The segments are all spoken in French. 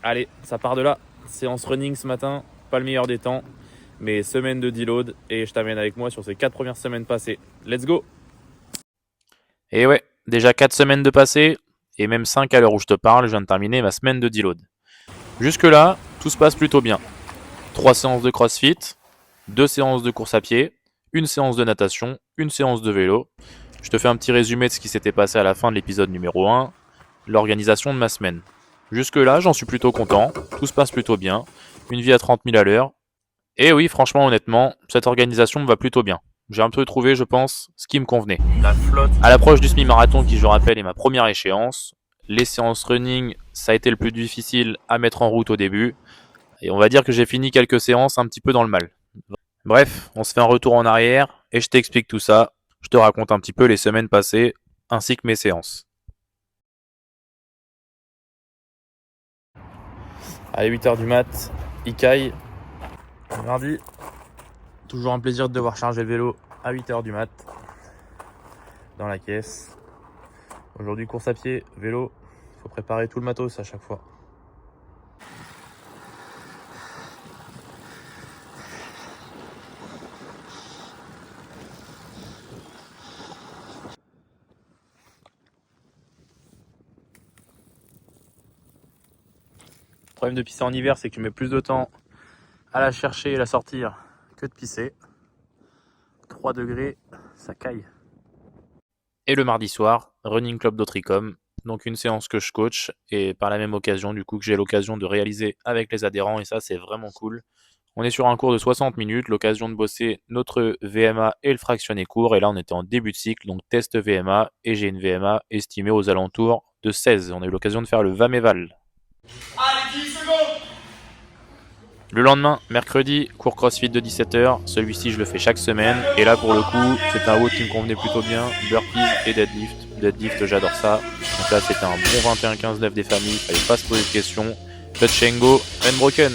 Allez, ça part de là. Séance running ce matin, pas le meilleur des temps, mais semaine de deload et je t'amène avec moi sur ces 4 premières semaines passées. Let's go! Et ouais, déjà 4 semaines de passées et même 5 à l'heure où je te parle, je viens de terminer ma semaine de deload. Jusque là, tout se passe plutôt bien. 3 séances de crossfit, 2 séances de course à pied, une séance de natation, une séance de vélo. Je te fais un petit résumé de ce qui s'était passé à la fin de l'épisode numéro 1, l'organisation de ma semaine. Jusque là, j'en suis plutôt content, tout se passe plutôt bien, une vie à 30 000 à l'heure. Et oui, franchement, honnêtement, cette organisation me va plutôt bien. J'ai un peu trouvé, je pense, ce qui me convenait. La flotte. À l'approche du semi-marathon qui, je rappelle, est ma première échéance, les séances running, ça a été le plus difficile à mettre en route au début. Et on va dire que j'ai fini quelques séances un petit peu dans le mal. Bref, on se fait un retour en arrière et je t'explique tout ça. Je te raconte un petit peu les semaines passées ainsi que mes séances. Allez, 8h du mat, Ikai, mardi. Toujours un plaisir de devoir charger le vélo à 8h du mat dans la caisse. Aujourd'hui, course à pied, vélo, faut préparer tout le matos à chaque fois. Le problème de pisser en hiver, c'est que tu mets plus de temps à la chercher et la sortir que de pisser. 3 degrés, ça caille. Et le mardi soir, Running Club d'Autricom, donc une séance que je coach et par la même occasion du coup que j'ai l'occasion de réaliser avec les adhérents et ça c'est vraiment cool. On est sur un cours de 60 minutes, l'occasion de bosser notre VMA et le fractionné court et là on était en début de cycle donc test VMA et j'ai une VMA estimée aux alentours de 16. On a eu l'occasion de faire le Vaméval. Allez, 10 secondes. Le lendemain, mercredi, cours CrossFit de 17h. Celui-ci, je le fais chaque semaine. Et là, pour le coup, c'était un WOD qui me convenait plutôt bien. Burpees et deadlift. Deadlift, j'adore ça. Donc là, c'était un bon 21-15-9 des familles. Fallait pas se poser de questions. Touch and go, unbroken.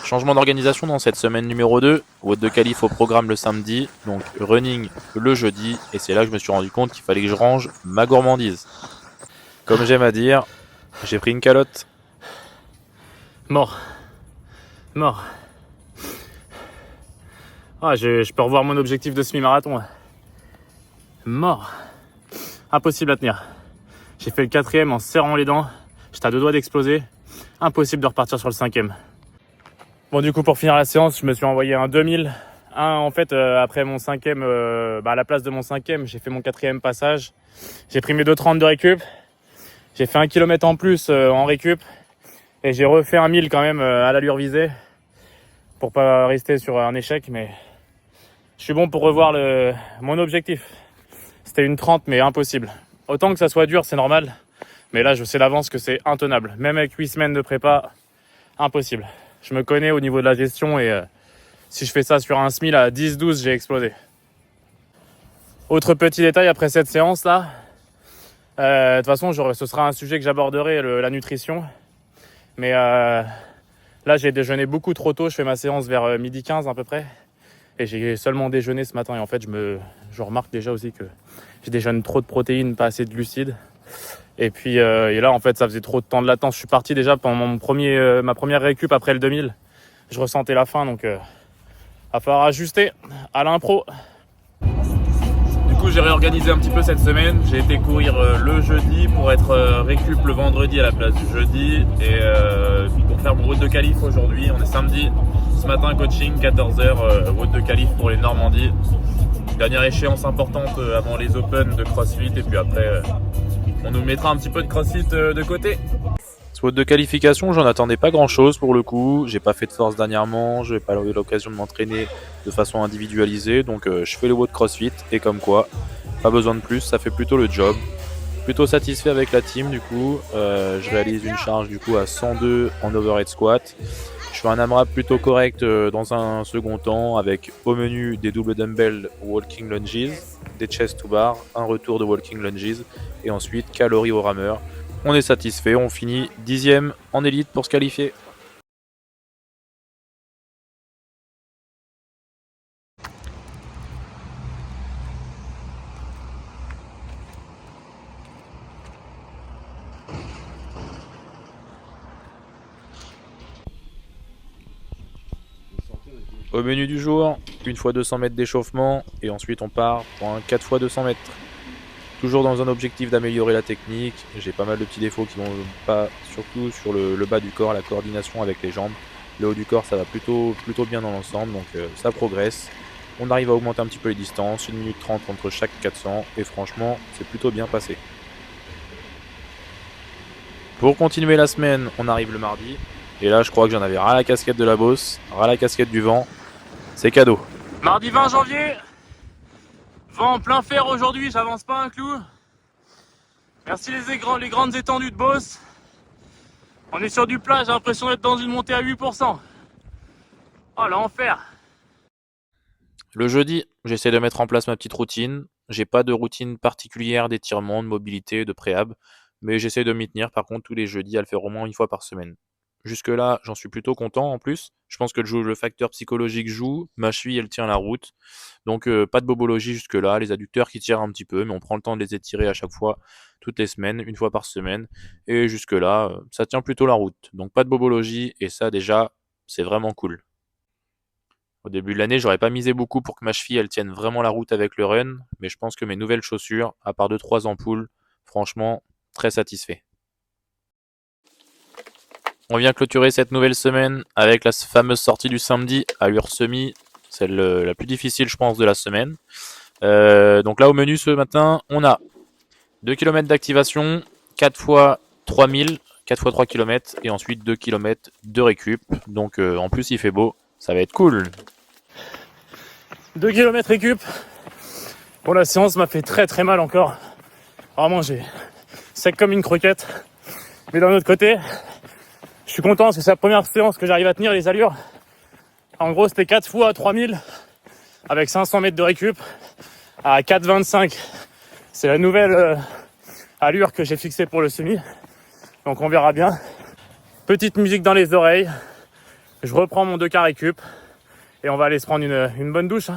Changement d'organisation dans cette semaine numéro 2. WOD de qualif au programme le samedi. Donc running le jeudi. Et c'est là que je me suis rendu compte qu'il fallait que je range ma gourmandise. Comme j'aime à dire, j'ai pris une calotte. Mort. Ah, je peux revoir mon objectif de semi-marathon. Mort. Impossible à tenir. J'ai fait le 4e en serrant les dents. J'étais à 2 doigts d'exploser. Impossible de repartir sur le 5e. Bon, du coup, pour finir la séance, je me suis envoyé un 2000. En fait, après mon 5e, à la place de mon 5e, j'ai fait mon 4e passage. J'ai pris mes 2,30 de récup. J'ai fait 1 km en plus en récup. Et j'ai refait un 1000 quand même à l'allure visée. Pour pas rester sur un échec, mais je suis bon pour revoir mon objectif. C'était une 30, mais impossible. Autant que ça soit dur, c'est normal. Mais là, je sais d'avance que c'est intenable. Même avec 8 semaines de prépa, impossible. Je me connais au niveau de la gestion et si je fais ça sur un SMIL à 10-12, j'ai explosé. Autre petit détail après cette séance-là. De toute façon, ce sera un sujet que j'aborderai, la nutrition. Mais là, j'ai déjeuné beaucoup trop tôt. Je fais ma séance vers 12h15 à peu près. Et j'ai seulement déjeuné ce matin. Et en fait, je remarque déjà aussi que je déjeune trop de protéines, pas assez de glucides. Et puis et là, en fait, ça faisait trop de temps de latence. Je suis parti déjà pendant ma première récup après le 2000. Je ressentais la faim, donc va falloir ajuster à l'impro. Du coup, j'ai réorganisé un petit peu cette semaine. J'ai été courir le jeudi pour être récup le vendredi à la place du jeudi. Et pour faire mon route de qualif aujourd'hui, on est samedi. Ce matin, coaching, 14h, route de qualif pour les Normandies. Dernière échéance importante avant les Open de CrossFit. Et puis après, on nous mettra un petit peu de CrossFit de côté. Ce WOD de qualification, j'en attendais pas grand chose pour le coup. J'ai pas fait de force dernièrement, j'ai pas eu l'occasion de m'entraîner de façon individualisée. Donc je fais le WOD CrossFit et comme quoi, pas besoin de plus, ça fait plutôt le job. Plutôt satisfait avec la team du coup. Je réalise une charge du coup à 102 en overhead squat. Je fais un AMRAP plutôt correct dans un second temps avec au menu des doubles dumbbell walking lunges, des chest to bar, un retour de walking lunges et ensuite calories au rameur. On est satisfait, on finit 10e en élite pour se qualifier. Au menu du jour, une fois 200 mètres d'échauffement et ensuite on part pour un 4 fois 200 mètres. Toujours dans un objectif d'améliorer la technique, j'ai pas mal de petits défauts qui vont pas, surtout sur le bas du corps, la coordination avec les jambes. Le haut du corps, ça va plutôt bien dans l'ensemble, donc ça progresse. On arrive à augmenter un petit peu les distances, 1 minute 30 entre chaque 400 et franchement, c'est plutôt bien passé. Pour continuer la semaine, on arrive le mardi. Et là, je crois que j'en avais ras la casquette de la Beauce, ras la casquette du vent. C'est cadeau. Mardi 20 janvier, vent en plein fer aujourd'hui, j'avance pas un clou. Merci les grandes étendues de Beauce. On est sur du plat, j'ai l'impression d'être dans une montée à 8%. Oh l'enfer. Le jeudi, j'essaie de mettre en place ma petite routine. J'ai pas de routine particulière d'étirement, de mobilité, de préhab, mais j'essaie de m'y tenir par contre tous les jeudis à le faire au moins une fois par semaine. Jusque-là, j'en suis plutôt content en plus. Je pense que le facteur psychologique joue, ma cheville elle tient la route. Donc pas de bobologie jusque-là, les adducteurs qui tirent un petit peu, mais on prend le temps de les étirer à chaque fois, toutes les semaines, une fois par semaine. Et jusque-là, ça tient plutôt la route. Donc pas de bobologie, et ça déjà, c'est vraiment cool. Au début de l'année, j'aurais pas misé beaucoup pour que ma cheville elle tienne vraiment la route avec le run, mais je pense que mes nouvelles chaussures, à part 2-3 ampoules, franchement, très satisfait. On vient clôturer cette nouvelle semaine avec la fameuse sortie du samedi à Ursemi, celle la plus difficile je pense de la semaine. Donc là au menu ce matin, on a 2 km d'activation, 4 fois 3000, 4 fois 3 km et ensuite 2 km de récup. Donc en plus il fait beau, ça va être cool. 2 km récup. Bon, la séance m'a fait très mal encore. Vraiment, j'ai sec comme une croquette. Mais d'un autre côté, je suis content parce que c'est la première séance que j'arrive à tenir les allures. En gros, c'était 4 fois 3000 avec 500 mètres de récup à 4,25. C'est la nouvelle allure que j'ai fixée pour le semi. Donc on verra bien. Petite musique dans les oreilles. Je reprends mon 2K récup et on va aller se prendre une bonne douche.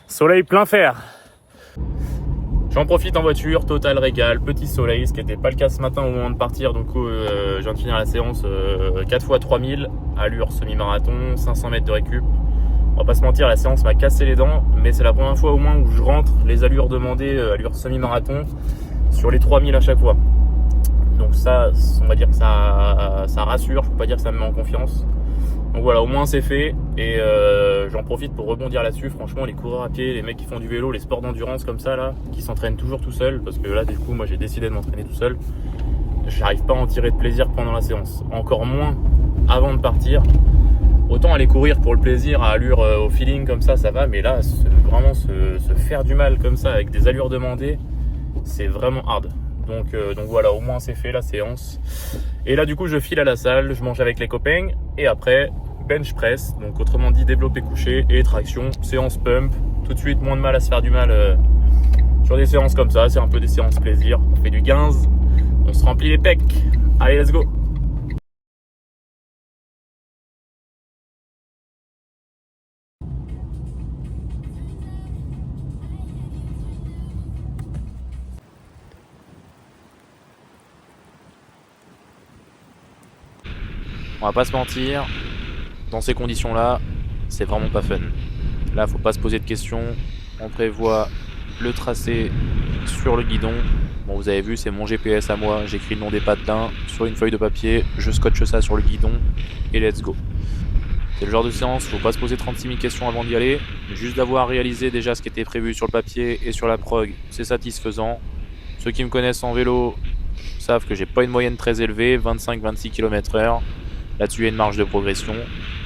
Soleil plein fer. J'en profite en voiture, total régal, petit soleil, ce qui n'était pas le cas ce matin au moment de partir. Donc je viens de finir la séance 4 x 3000, allure semi-marathon, 500 mètres de récup. On va pas se mentir, la séance m'a cassé les dents, mais c'est la première fois au moins où je rentre les allures demandées, allure semi-marathon, sur les 3000 à chaque fois. Donc ça, on va dire que ça rassure, je peux pas dire que ça me met en confiance. Donc voilà, au moins c'est fait et j'en profite pour rebondir là-dessus. Franchement, les coureurs à pied, les mecs qui font du vélo, les sports d'endurance comme ça là, qui s'entraînent toujours tout seuls, parce que là du coup moi j'ai décidé de m'entraîner tout seul. J'arrive pas à en tirer de plaisir pendant la séance, encore moins avant de partir. Autant aller courir pour le plaisir à allure au feeling comme ça va, mais là vraiment se faire du mal comme ça avec des allures demandées, c'est vraiment hard. Donc voilà, au moins c'est fait la séance. Et là du coup je file à la salle, je mange avec les copains et après bench press, donc autrement dit développé couché et traction, séance pump. Tout de suite moins de mal à se faire du mal sur des séances comme ça, c'est un peu des séances plaisir. On fait du 15, on se remplit les pecs. Allez, let's go. On va pas se mentir, dans ces conditions-là, c'est vraiment pas fun. Là, faut pas se poser de questions. On prévoit le tracé sur le guidon. Bon, vous avez vu, c'est mon GPS à moi. J'écris le nom des patins sur une feuille de papier. Je scotche ça sur le guidon et let's go. C'est le genre de séance, faut pas se poser 36 000 questions avant d'y aller. Juste d'avoir réalisé déjà ce qui était prévu sur le papier et sur la prog, c'est satisfaisant. Ceux qui me connaissent en vélo savent que j'ai pas une moyenne très élevée, 25-26 km/h. Là-dessus, il y a une marge de progression.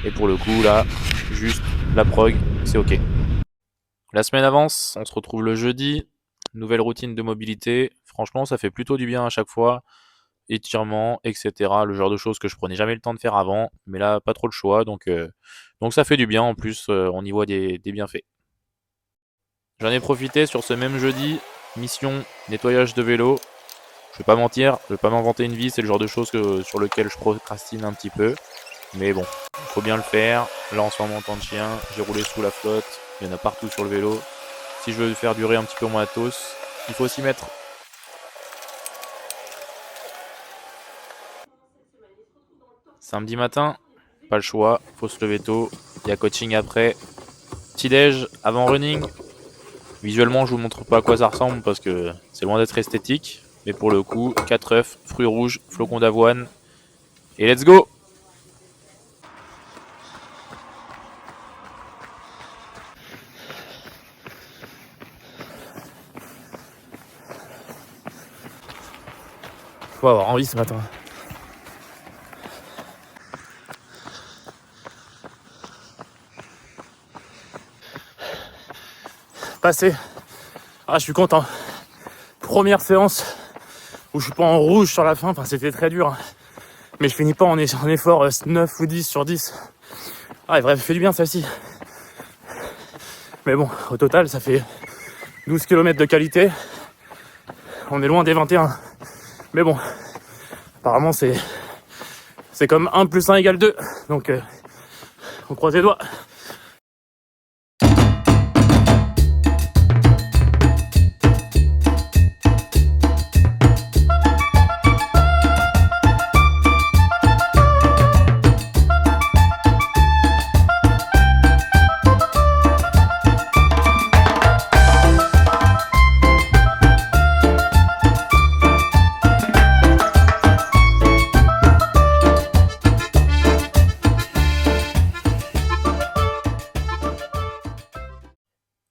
Et pour le coup, là, juste la prog, c'est ok. La semaine avance, on se retrouve le jeudi. Nouvelle routine de mobilité. Franchement, ça fait plutôt du bien à chaque fois. Étirements, etc. Le genre de choses que je prenais jamais le temps de faire avant. Mais là, pas trop le choix. Donc ça fait du bien. En plus, on y voit des bienfaits. J'en ai profité sur ce même jeudi. Mission nettoyage de vélo. Je vais pas mentir, je vais pas m'inventer une vie. C'est le genre de choses sur lequel je procrastine un petit peu. Mais bon, faut bien le faire. Là en ce moment en temps de chien, j'ai roulé sous la flotte, il y en a partout sur le vélo. Si je veux faire durer un petit peu mon matos, il faut s'y mettre. Samedi matin, pas le choix, faut se lever tôt. Il y a coaching après. Petit déj avant running. Visuellement, je vous montre pas à quoi ça ressemble parce que c'est loin d'être esthétique. Mais pour le coup, 4 œufs, fruits rouges, flocons d'avoine. Et let's go! Faut avoir envie ce matin. Passé. Ah, je suis content. Première séance où je suis pas en rouge sur la fin. Enfin, c'était très dur. Mais je finis pas en effort 9 ou 10 sur 10. Ah, bref, fait du bien celle-ci. Mais bon, au total, ça fait 12 km de qualité. On est loin des 21. Mais bon, apparemment, c'est comme 1 plus 1 égale 2. Donc, on croise les doigts.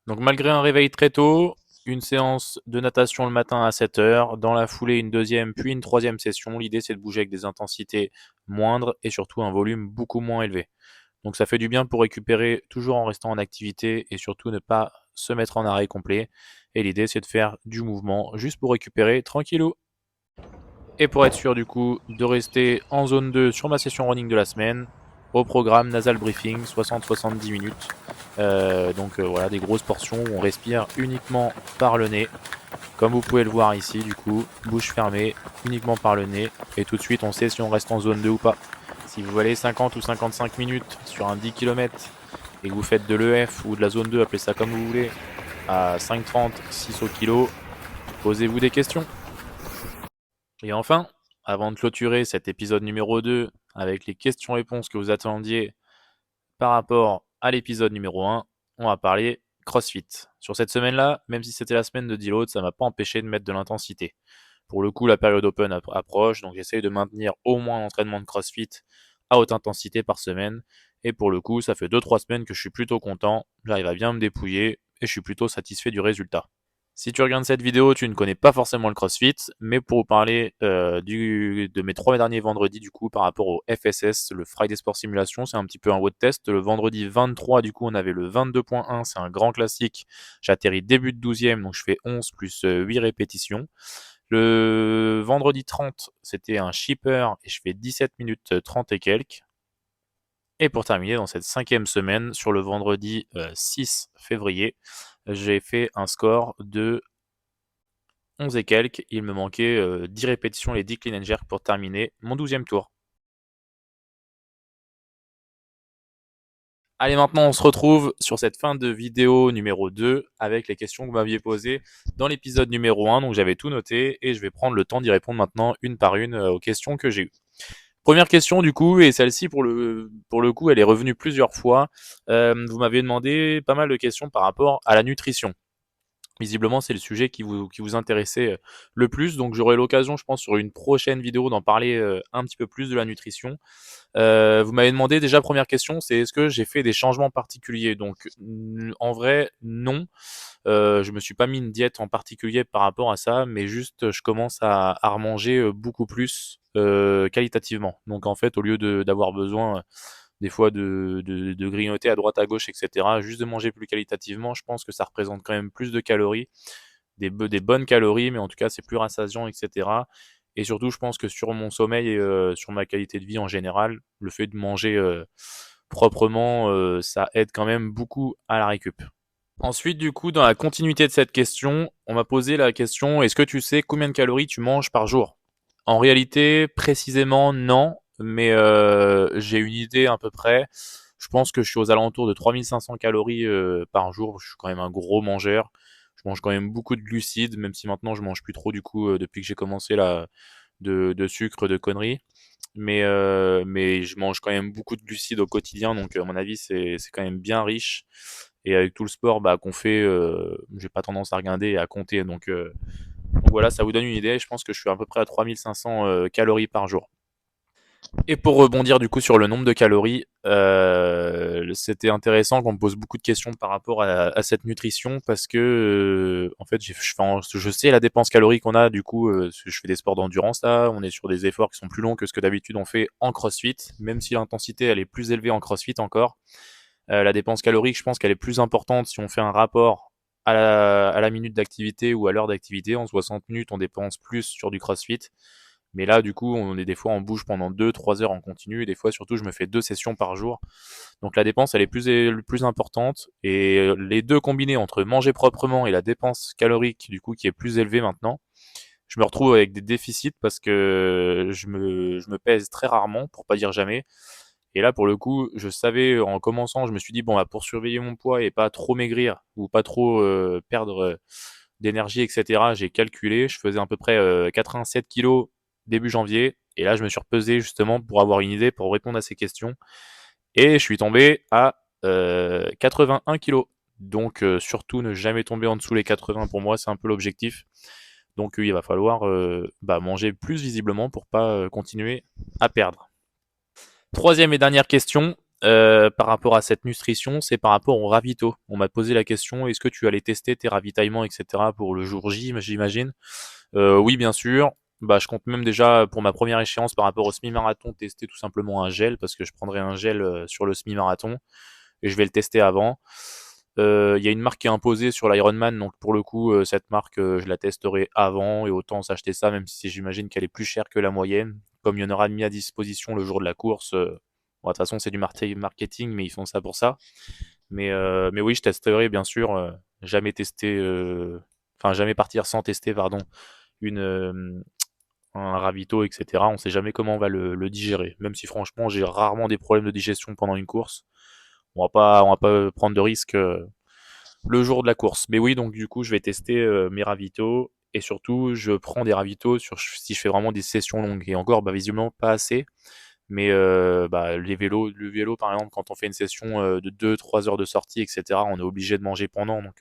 Donc malgré un réveil très tôt, une séance de natation le matin à 7 heures, dans la foulée une deuxième puis une troisième session, l'idée c'est de bouger avec des intensités moindres et surtout un volume beaucoup moins élevé. Donc ça fait du bien pour récupérer toujours en restant en activité et surtout ne pas se mettre en arrêt complet. Et l'idée c'est de faire du mouvement juste pour récupérer tranquillou. Et pour être sûr du coup de rester en zone 2 sur ma session running de la semaine, au programme nasal briefing 60-70 minutes. Donc voilà, des grosses portions où on respire uniquement par le nez. Comme vous pouvez le voir ici, du coup, bouche fermée, uniquement par le nez. Et tout de suite, on sait si on reste en zone 2 ou pas. Si vous allez 50 ou 55 minutes sur un 10 km et que vous faites de l'EF ou de la zone 2, appelez ça comme vous voulez, à 5,30, 6 au kilo, posez-vous des questions. Et enfin, avant de clôturer cet épisode numéro 2 avec les questions-réponses que vous attendiez par rapport à l'épisode numéro 1, on va parler CrossFit. Sur cette semaine-là, même si c'était la semaine de deload, ça m'a pas empêché de mettre de l'intensité. Pour le coup, la période open approche, donc j'essaye de maintenir au moins un entraînement de CrossFit à haute intensité par semaine. Et pour le coup, ça fait 2-3 semaines que je suis plutôt content, j'arrive à bien me dépouiller et je suis plutôt satisfait du résultat. Si tu regardes cette vidéo, tu ne connais pas forcément le CrossFit, mais pour vous parler de mes 3 derniers vendredis du coup par rapport au FSS, le Friday Sport Simulation, c'est un petit peu un WOD test. Le vendredi 23 du coup on avait le 22.1, c'est un grand classique. J'atterris début de 12e, donc je fais 11 plus 8 répétitions. Le vendredi 30, c'était un shipper et je fais 17 minutes 30 et quelques. Et pour terminer, dans cette 5e semaine, sur le vendredi 6 février, j'ai fait un score de 11 et quelques. Il me manquait 10 répétitions, les 10 clean and jerk pour terminer mon 12e tour. Allez, maintenant on se retrouve sur cette fin de vidéo numéro 2 avec les questions que vous m'aviez posées dans l'épisode numéro 1. Donc j'avais tout noté et je vais prendre le temps d'y répondre maintenant une par une aux questions que j'ai eues. Première question du coup, et celle-ci pour le coup elle est revenue plusieurs fois. Vous m'aviez demandé pas mal de questions par rapport à la nutrition. Visiblement, c'est le sujet qui vous intéressait le plus. Donc, j'aurai l'occasion, je pense, sur une prochaine vidéo d'en parler un petit peu plus de la nutrition. Vous m'avez demandé déjà, première question, c'est est-ce que j'ai fait des changements particuliers? Donc, en vrai, non. Je me suis pas mis une diète en particulier par rapport à ça, mais juste, je commence à remanger beaucoup plus qualitativement. Donc, en fait, au lieu d'avoir besoin des fois de grignoter à droite à gauche, etc. Juste de manger plus qualitativement, je pense que ça représente quand même plus de calories, des bonnes calories, mais en tout cas c'est plus rassasiant, etc. Et surtout, je pense que sur mon sommeil et sur ma qualité de vie en général, le fait de manger proprement, ça aide quand même beaucoup à la récup. Ensuite, du coup, dans la continuité de cette question, on m'a posé la question, est-ce que tu sais combien de calories tu manges par jour? En réalité, précisément, non, mais j'ai une idée à peu près. Je pense que je suis aux alentours de 3500 calories par jour. Je suis quand même un gros mangeur. Je mange quand même beaucoup de glucides, même si maintenant je mange plus trop du coup depuis que j'ai commencé de sucre, de conneries. mais je mange quand même beaucoup de glucides au quotidien, donc à mon avis c'est quand même bien riche. Et avec tout le sport bah, qu'on fait, j'ai pas tendance à regarder et à compter, donc voilà, ça vous donne une idée. Je pense que je suis à peu près à 3500 calories par jour. Et pour rebondir du coup sur le nombre de calories, c'était intéressant qu'on me pose beaucoup de questions par rapport à cette nutrition parce que en fait je sais la dépense calorique qu'on a du coup parce que je fais des sports d'endurance là, on est sur des efforts qui sont plus longs que ce que d'habitude on fait en CrossFit, même si l'intensité elle est plus élevée en CrossFit encore. La dépense calorique, je pense qu'elle est plus importante si on fait un rapport à la minute d'activité ou à l'heure d'activité. En 60 minutes, on dépense plus sur du CrossFit. Mais là, du coup, on est des fois en bouge pendant 2-3 heures en continu. Et des fois, surtout, je me fais 2 sessions par jour. Donc la dépense, elle est plus importante. Et les deux combinés entre manger proprement et la dépense calorique, du coup, qui est plus élevée maintenant, je me retrouve avec des déficits parce que je me pèse très rarement, pour pas dire jamais. Et là, pour le coup, je savais en commençant, je me suis dit, bon, bah, pour surveiller mon poids et pas trop maigrir ou pas trop perdre d'énergie, etc., j'ai calculé, je faisais à peu près 87 kilos début janvier. Et là, je me suis repesé justement pour avoir une idée, pour répondre à ces questions. Et je suis tombé à 81 kilos. Donc, surtout, ne jamais tomber en dessous les 80 pour moi, c'est un peu l'objectif. Donc, il va falloir bah, manger plus visiblement pour pas continuer à perdre. Troisième et dernière question par rapport à cette nutrition, c'est par rapport au ravito. On m'a posé la question, est-ce que tu allais tester tes ravitaillements, etc. pour le jour J, j'imagine. Oui, bien sûr. Bah, je compte même déjà pour ma première échéance par rapport au semi-marathon tester tout simplement un gel parce que je prendrai un gel sur le semi-marathon et je vais le tester avant. Il y a une marque qui est imposée sur l'Ironman, donc pour le coup, cette marque, je la testerai avant et autant s'acheter ça, même si j'imagine qu'elle est plus chère que la moyenne. Comme il y en aura mis à disposition le jour de la course, bon, de toute façon, c'est du marketing, mais ils font ça pour ça. Mais oui, je testerai bien sûr. Jamais tester, enfin jamais partir sans tester, pardon, une un ravito, etc. On sait jamais comment on va le digérer. Même si franchement, j'ai rarement des problèmes de digestion pendant une course. On va pas prendre de risques le jour de la course. Mais oui, donc du coup, je vais tester mes ravitaux et surtout, je prends des ravitaux sur si je fais vraiment des sessions longues. Et encore, bah, visiblement pas assez. Mais bah, le vélo, par exemple, quand on fait une session de 2-3 heures de sortie, etc., on est obligé de manger pendant. Donc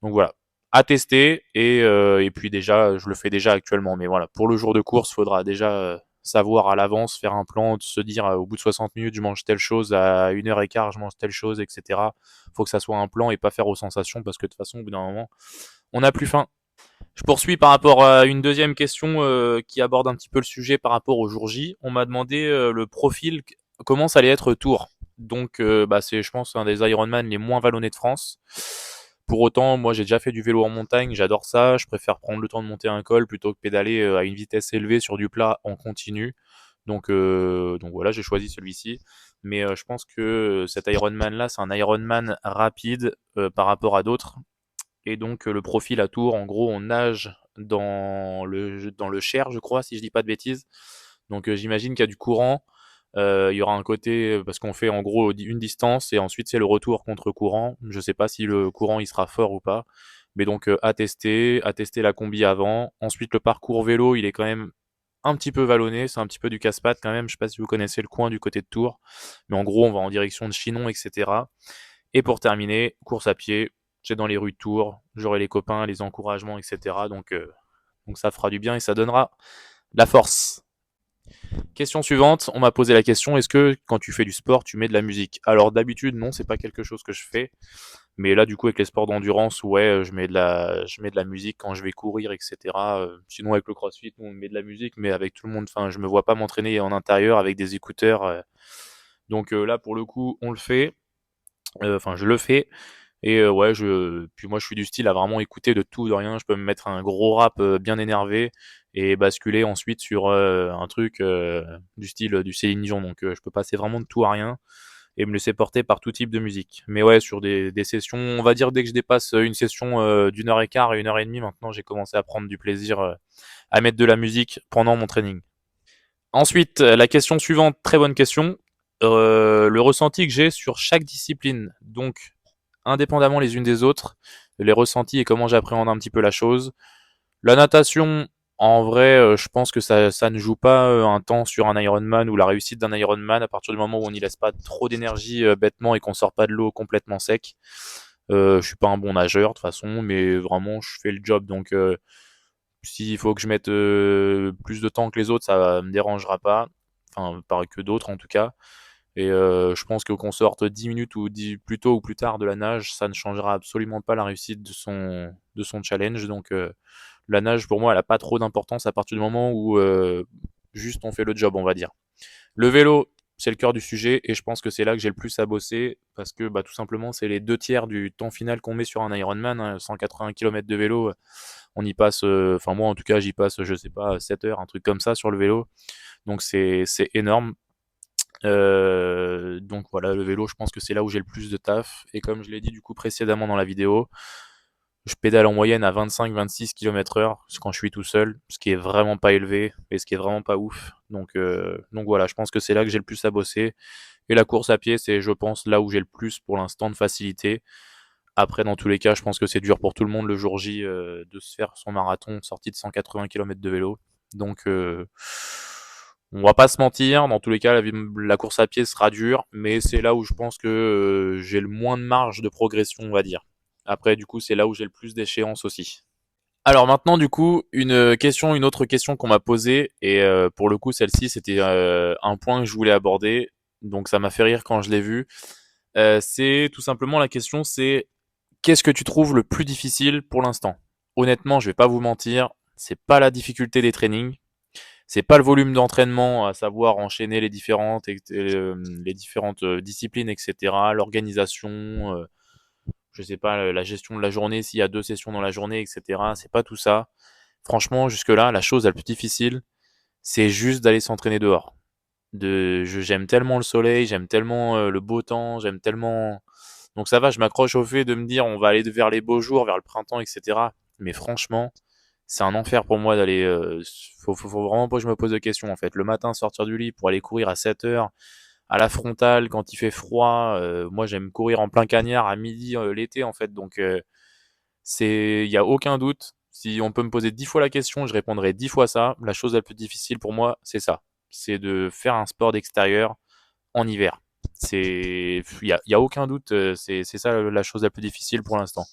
voilà, à tester. Et puis déjà, je le fais déjà actuellement. Mais voilà, pour le jour de course, il faudra déjà savoir à l'avance, faire un plan, se dire au bout de 60 minutes, je mange telle chose, à 1h15, je mange telle chose, etc. Faut que ça soit un plan et pas faire aux sensations parce que de toute façon, au bout d'un moment, on n'a plus faim. Je poursuis par rapport à une deuxième question qui aborde un petit peu le sujet par rapport au jour J. On m'a demandé le profil, comment ça allait être Tour. Donc, bah, c'est, je pense, un des Ironman les moins vallonnés de France. Pour autant, moi, j'ai déjà fait du vélo en montagne, j'adore ça. Je préfère prendre le temps de monter un col plutôt que pédaler à une vitesse élevée sur du plat en continu. Donc voilà, j'ai choisi celui-ci. Mais je pense que cet Ironman-là, c'est un Ironman rapide par rapport à d'autres. Et donc le profil à Tours, en gros, on nage dans le Cher, je crois, si je dis pas de bêtises. Donc j'imagine qu'il y a du courant. Il y aura un côté parce qu'on fait en gros une distance et ensuite c'est le retour contre courant. Je sais pas si le courant il sera fort ou pas, mais donc à tester la combi avant. Ensuite le parcours vélo, il est quand même un petit peu vallonné, c'est un petit peu du casse-pattes quand même. Je sais pas si vous connaissez le coin du côté de Tours, mais en gros on va en direction de Chinon, etc. Et pour terminer, course à pied, c'est dans les rues de Tours, j'aurai les copains, les encouragements, etc. Donc ça fera du bien et ça donnera de la force. Question suivante, on m'a posé la question, est-ce que quand tu fais du sport, tu mets de la musique? Alors d'habitude, non, c'est pas quelque chose que je fais. Mais là, du coup, avec les sports d'endurance, ouais, je mets de la musique quand je vais courir, etc. Sinon, avec le CrossFit, on met de la musique, mais avec tout le monde, enfin, je me vois pas m'entraîner en intérieur avec des écouteurs. Donc là, pour le coup, on le fait. Enfin, je le fais. Et ouais, puis moi je suis du style à vraiment écouter de tout, de rien. Je peux me mettre un gros rap bien énervé et basculer ensuite sur un truc du style du Céline Dion. Donc je peux passer vraiment de tout à rien et me laisser porter par tout type de musique. Mais ouais, sur des sessions, on va dire dès que je dépasse une session d'1h15 et 1h30, maintenant j'ai commencé à prendre du plaisir à mettre de la musique pendant mon training. Ensuite, la question suivante, très bonne question. Le ressenti que j'ai sur chaque discipline. Donc, indépendamment les unes des autres, les ressentis et comment j'appréhende un petit peu la chose. La natation, En vrai, je pense que ça ne joue pas un temps sur un Ironman ou la réussite d'un Ironman à partir du moment où on n'y laisse pas trop d'énergie bêtement et qu'on sort pas de l'eau complètement sec. Je suis pas un bon nageur de toute façon, mais vraiment je fais le job. Donc s'il faut que je mette plus de temps que les autres, ça me dérangera pas. Enfin, pareil que d'autres en tout cas. Et je pense que qu'on sorte 10 minutes ou 10 plus tôt ou plus tard de la nage, ça ne changera absolument pas la réussite de son challenge. Donc la nage pour moi elle a pas trop d'importance à partir du moment où juste on fait le job, on va dire. Le vélo, c'est le cœur du sujet et je pense que c'est là que j'ai le plus à bosser parce que bah, tout simplement c'est les 2 tiers du temps final qu'on met sur un Ironman, hein, 180 km de vélo, on y passe, enfin moi en tout cas j'y passe je sais pas 7 heures, un truc comme ça sur le vélo, donc c'est énorme. Donc voilà, le vélo, je pense que c'est là où j'ai le plus de taf. Et comme je l'ai dit du coup précédemment dans la vidéo, je pédale en moyenne à 25-26 km/h quand je suis tout seul, ce qui est vraiment pas élevé et ce qui est vraiment pas ouf. Donc voilà, je pense que c'est là que j'ai le plus à bosser. Et la course à pied, c'est, je pense, là où j'ai le plus pour l'instant de facilité. Après, dans tous les cas, je pense que c'est dur pour tout le monde le jour J de se faire son marathon sorti de 180 km de vélo. Donc, on va pas se mentir, dans tous les cas, la course à pied sera dure, mais c'est là où je pense que j'ai le moins de marge de progression, on va dire. Après, du coup, c'est là où j'ai le plus d'échéances aussi. Alors maintenant, du coup, une autre question qu'on m'a posée, et pour le coup, celle-ci, c'était un point que je voulais aborder, donc ça m'a fait rire quand je l'ai vu. C'est tout simplement la question, c'est qu'est-ce que tu trouves le plus difficile pour l'instant? Honnêtement, je vais pas vous mentir, c'est pas la difficulté des trainings, c'est pas le volume d'entraînement, à savoir enchaîner les différentes disciplines, etc. L'organisation, je sais pas, la gestion de la journée, s'il y a 2 sessions dans la journée, etc. C'est pas tout ça. Franchement, jusque-là, la chose la plus difficile, c'est juste d'aller s'entraîner dehors. J'aime tellement le soleil, j'aime tellement le beau temps, j'aime tellement. Donc ça va, je m'accroche au fait de me dire on va aller vers les beaux jours, vers le printemps, etc. Mais franchement, c'est un enfer pour moi d'aller. Faut vraiment pas que je me pose de questions en fait. Le matin, sortir du lit pour aller courir à 7 heures à la frontale quand il fait froid. Moi, j'aime courir en plein cagnard à midi l'été en fait. Donc il y a aucun doute. Si on peut me poser 10 fois la question, je répondrai 10 fois ça. La chose la plus difficile pour moi, c'est ça. C'est de faire un sport d'extérieur en hiver. Il y a aucun doute. C'est ça la chose la plus difficile pour l'instant.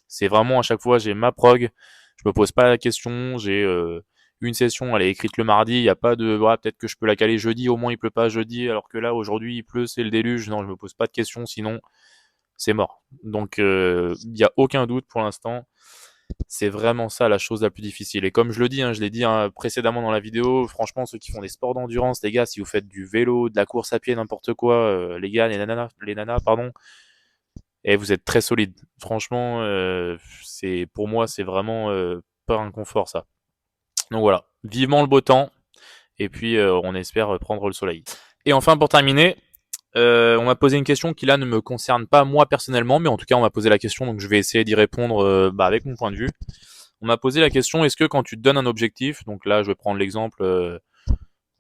C'est vraiment à chaque fois, j'ai ma prog. Je me pose pas la question. J'ai une session, elle est écrite le mardi. Il y a pas de, ouais, peut-être que je peux la caler jeudi. Au moins, il pleut pas jeudi, alors que là, aujourd'hui, il pleut, c'est le déluge. Non, je me pose pas de questions. Sinon, c'est mort. Donc, il y a aucun doute pour l'instant. C'est vraiment ça la chose la plus difficile. Et comme je le dis, hein, je l'ai dit précédemment dans la vidéo, franchement, ceux qui font des sports d'endurance, les gars, si vous faites du vélo, de la course à pied, n'importe quoi, les gars, les nanas, pardon, et vous êtes très solides. Franchement, pour moi, c'est vraiment pas un confort ça. Donc voilà, vivement le beau temps, et puis on espère prendre le soleil. Et enfin, pour terminer, on m'a posé une question qui là ne me concerne pas moi personnellement, mais en tout cas on m'a posé la question, donc je vais essayer d'y répondre avec mon point de vue. On m'a posé la question, est-ce que quand tu te donnes un objectif, donc là je vais prendre l'exemple,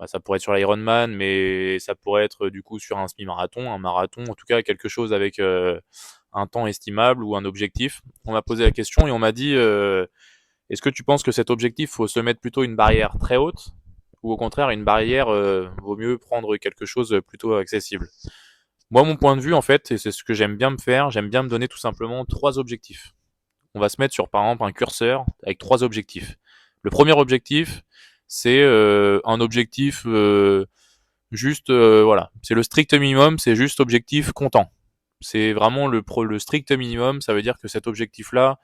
ça pourrait être sur l'Ironman, mais ça pourrait être du coup sur un semi-marathon, un marathon, en tout cas quelque chose avec un temps estimable ou un objectif. On m'a posé la question et on m'a dit, est-ce que tu penses que cet objectif, faut se mettre plutôt une barrière très haute ou au contraire une barrière, vaut mieux prendre quelque chose plutôt accessible? Moi, mon point de vue, en fait, et c'est ce que j'aime bien me faire, j'aime bien me donner tout simplement 3 objectifs. On va se mettre sur, par exemple, un curseur avec 3 objectifs. Le premier objectif, c'est un objectif juste, voilà, c'est le strict minimum, c'est juste objectif content. C'est vraiment le strict minimum, ça veut dire que cet objectif-là,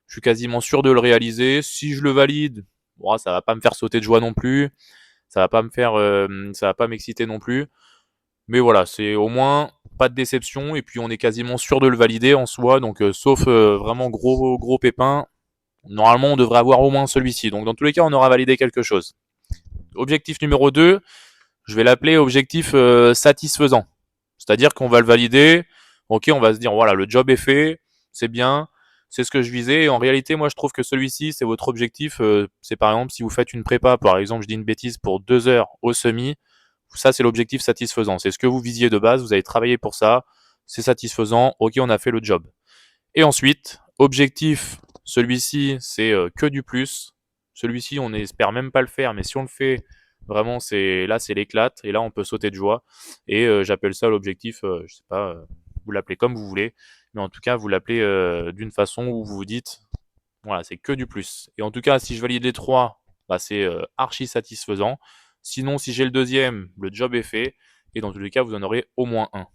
je suis quasiment sûr de le réaliser. Si je le valide, bon, ça va pas me faire sauter de joie non plus, ça va pas m'exciter non plus. Mais voilà, c'est au moins pas de déception et puis on est quasiment sûr de le valider en soi. Donc sauf vraiment gros pépin, normalement on devrait avoir au moins celui-ci. Donc dans tous les cas, on aura validé quelque chose. Objectif numéro 2, je vais l'appeler objectif satisfaisant. C'est-à-dire qu'on va le valider. Ok, on va se dire voilà, le job est fait, c'est bien, c'est ce que je visais. Et en réalité, moi je trouve que celui-ci, c'est votre objectif. C'est par exemple si vous faites une prépa, par exemple, je dis une bêtise, pour 2 heures au semi. Ça, c'est l'objectif satisfaisant. C'est ce que vous visiez de base, vous avez travaillé pour ça, c'est satisfaisant, ok, on a fait le job. Et ensuite, objectif, celui-ci, c'est que du plus. Celui-ci, on n'espère même pas le faire, mais si on le fait, vraiment, c'est l'éclate. Et là, on peut sauter de joie. Et j'appelle ça l'objectif, je sais pas, vous l'appelez comme vous voulez. Mais en tout cas, vous l'appelez d'une façon où vous vous dites, voilà, c'est que du plus. Et en tout cas, si je valide les trois, bah, c'est archi satisfaisant. Sinon, si j'ai le deuxième, le job est fait. Et dans tous les cas, vous en aurez au moins un.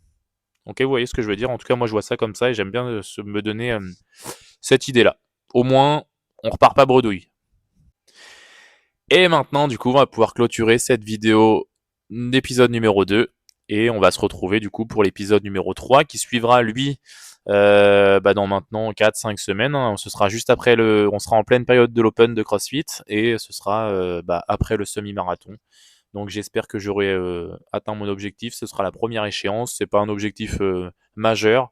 Ok, vous voyez ce que je veux dire. En tout cas, moi, je vois ça comme ça et j'aime bien me donner cette idée-là. Au moins, on repart pas bredouille. Et maintenant, du coup, on va pouvoir clôturer cette vidéo d'épisode numéro 2. Et on va se retrouver, du coup, pour l'épisode numéro 3 qui suivra, lui, dans maintenant 4-5 semaines. Hein. Ce sera juste après on sera en pleine période de l'Open de CrossFit et ce sera après le semi-marathon. Donc j'espère que j'aurai atteint mon objectif. Ce sera la première échéance. C'est pas un objectif majeur.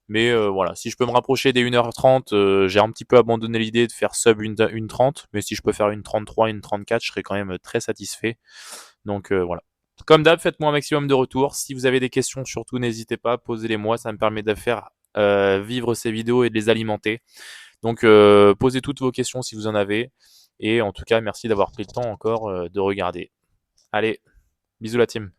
Mais voilà, si je peux me rapprocher des 1h30, j'ai un petit peu abandonné l'idée de faire sub 1h30. Mais si je peux faire une 33, une 34, je serai quand même très satisfait. Donc voilà. Comme d'hab, faites-moi un maximum de retours. Si vous avez des questions, surtout n'hésitez pas, posez-les-moi. Ça me permet de faire vivre ces vidéos et de les alimenter. Donc posez toutes vos questions si vous en avez. Et en tout cas, merci d'avoir pris le temps encore de regarder. Allez, bisous la team.